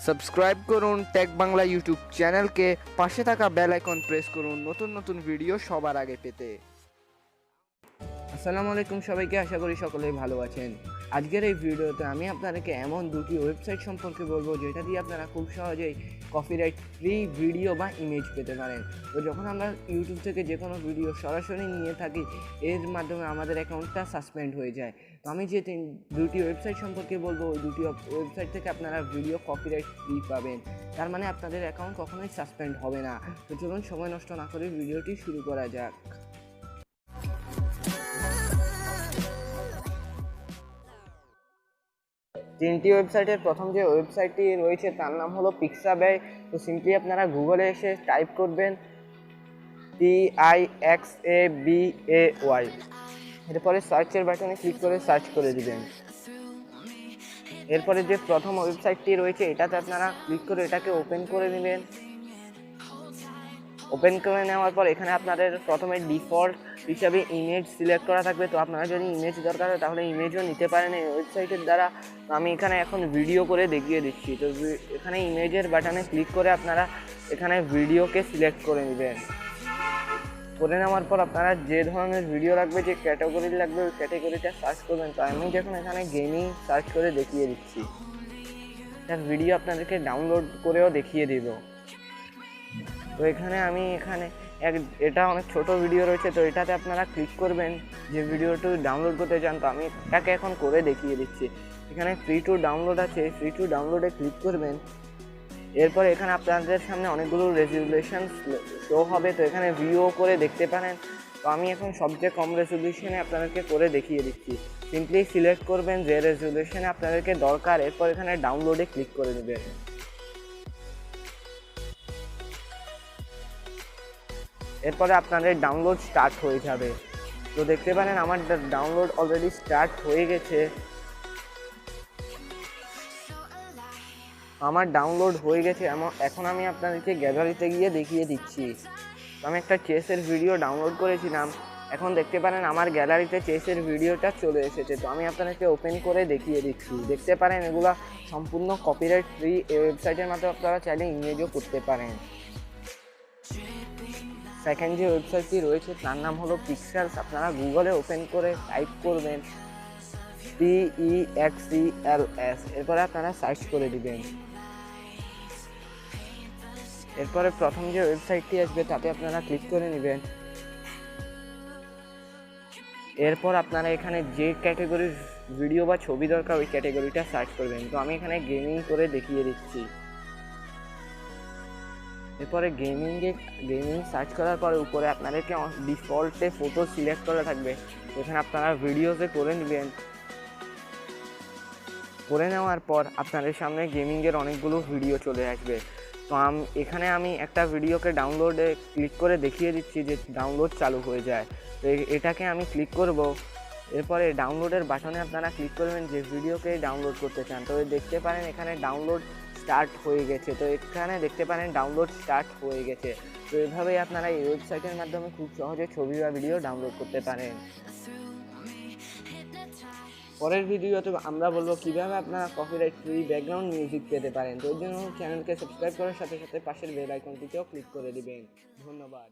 Subscribe করুন take Bangla YouTube চ্যানেলকে, পাশে থাকা বেল আইকন প্রেস করুন নতুন নতুন ভিডিও সবার আগে পেতে। আসসালামু আলাইকুম সবাইকে, আশা করি সকলেই ভালো আছেন। আজকের এই ভিডিওতে আমি আপনাদেরকে এমন দুটি ওয়েবসাইট সম্পর্কে বলবো যেটা দিয়ে আপনারা খুব সহজেই কপিরাইট ফ্রি ভিডিও বা ইমেজ পেতে পারেন। তো যখন আমরা ইউটিউব থেকে যে কোনো ভিডিও সরাসরি নিয়ে থাকি, এর মাধ্যমে আমাদের অ্যাকাউন্টটা সাসপেন্ড হয়ে যায়। তো আমি যে দুটি ওয়েবসাইট সম্পর্কে বলবো, ওই দুটি ওয়েবসাইট থেকে আপনারা ভিডিও কপিরাইট ফ্রি পাবেন। তার মানে আপনাদের অ্যাকাউন্ট কখনোই সাসপেন্ড হবে না। তো চলুন সময় নষ্ট না করে ভিডিওটি শুরু করা যাক। তিনটি ওয়েবসাইটের প্রথম যে ওয়েবসাইটটি রয়েছে তার নাম হলো পিক্সাবাই। তো সিম্পলি আপনারা গুগলে এসে টাইপ করবেন PIXABAY, এরপরে সার্চের বাটনে ক্লিক করে সার্চ করে দিবেন। এরপরে যে প্রথম ওয়েবসাইটটি রয়েছে এটাতে আপনারা ক্লিক করে এটাকে ওপেন করে নেবেন। ওপেন করে নেওয়ার পর এখানে আপনাদের প্রথমে ডিফল্ট হিসাবে ইমেজ সিলেক্ট করা থাকবে। তো আপনারা যদি ইমেজ দরকার হয় তাহলে ইমেজও নিতে পারেন এই ওয়েবসাইটের দ্বারা। আমি এখানে এখন ভিডিও করে দেখিয়ে দিচ্ছি। তো এখানে ইমেজের বাটনে ক্লিক করে আপনারা এখানে ভিডিওকে সিলেক্ট করে নেবেন। করে নেওয়ার পর আপনারা যে ধরনের ভিডিও লাগবে, যে ক্যাটাগরি লাগবে, ওই ক্যাটাগরিটা সার্চ করবেন। তো আমি যখন এখানে গেমিং সার্চ করে দেখিয়ে দিচ্ছি, তার ভিডিও আপনাদেরকে ডাউনলোড করেও দেখিয়ে দিব। তো এখানে এটা অনেক ছোট ভিডিও রয়েছে, তো এটাতে আপনারা ক্লিক করবেন যে ভিডিওটি ডাউনলোড করতে চান। তো আমি এটাকে এখন করে দেখিয়ে দিচ্ছি। এখানে ফ্রি টু ডাউনলোড আছে, ফ্রি টু ডাউনলোডে ক্লিক করবেন। এরপর এখানে আপনাদের সামনে অনেকগুলো রেজুলেশন শো হবে। তো এখানে ভিউ করে দেখতে পারেন। তো আমি এখন সবচেয়ে কম রেজুলেশনে আপনাদেরকে করে দেখিয়ে দিচ্ছি। সিম্পলি সিলেক্ট করবেন যে রেজুলেশনে আপনাদেরকে দরকার, এরপর এখানে ডাউনলোডে ক্লিক করে দেবেন। এরপরে আপনাদের ডাউনলোড স্টার্ট হয়ে যাবে। তো দেখতে পারেন আমার ডাউনলোড অলরেডি স্টার্ট হয়ে গেছে। এখন আমি আপনাদেরকে গ্যালারিতে গিয়ে দেখিয়ে দিচ্ছি। আমি একটা চেসের ভিডিও ডাউনলোড করেছিলাম। এখন দেখতে পারেন আমার গ্যালারিতে চেসের ভিডিওটা চলে এসেছে। তো আমি আপনাদেরকে ওপেন করে দেখিয়ে দিচ্ছি। দেখতে পারেন এগুলা সম্পূর্ণ কপিরাইট ফ্রি। এই ওয়েবসাইটের মাধ্যমে আপনারা চাইলে ইমেজও করতে পারেন। সেকেন্ড যে ওয়েবসাইটটি রয়েছে তার নাম হলো পিক্সেলস। আপনারা গুগলে ওপেন করে টাইপ করবেন PEXCLS, এরপরে আপনারা সার্চ করে দিবেন। এরপরে প্রথম যে ওয়েবসাইটটি আসবে তাতে আপনারা ক্লিক করে নেবেন। এরপর আপনারা এখানে যে ক্যাটাগরির ভিডিও বা ছবি দরকার ওই ক্যাটাগরিটা সার্চ করবেন। তো আমি এখানে গেমিং করে দেখিয়ে দিচ্ছি। এরপরে গেমিং সার্চ করার পরে উপরে আপনাদেরকে ডিফল্টে ফটো সিলেক্ট করা থাকবে। এখানে আপনারা ভিডিওতে করে নেবেন। করে নেওয়ার পর আপনাদের সামনে গেমিংয়ের অনেকগুলো ভিডিও চলে আসবে। তো এখানে আমি একটা ভিডিওকে ডাউনলোডে ক্লিক করে দেখিয়ে দিচ্ছি যে ডাউনলোড চালু হয়ে যায়। তো এটাকে আমি ক্লিক করব। এরপরে ডাউনলোডের বাটনে আপনারা ক্লিক করবেন যে ভিডিওকে ডাউনলোড করতে চান। তো দেখতে পারেন এখানে ডাউনলোড স্টার্ট হয়ে গেছে। তো এখানে দেখতে পারেন ডাউনলোড স্টার্ট হয়ে গেছে। তো এভাবেই আপনারা এই ওয়েবসাইটের মাধ্যমে খুব সহজে ছবি বা ভিডিও ডাউনলোড করতে পারেন। পরের ভিডিওতে আমরা বলবো কীভাবে আপনারা কপিরাইট ফ্রি ব্যাকগ্রাউন্ড মিউজিক পেতে পারেন। তো এর জন্য চ্যানেলকে সাবস্ক্রাইব করার সাথে সাথে পাশের বেল আইকনটিতেও ক্লিক করে দিবেন। ধন্যবাদ।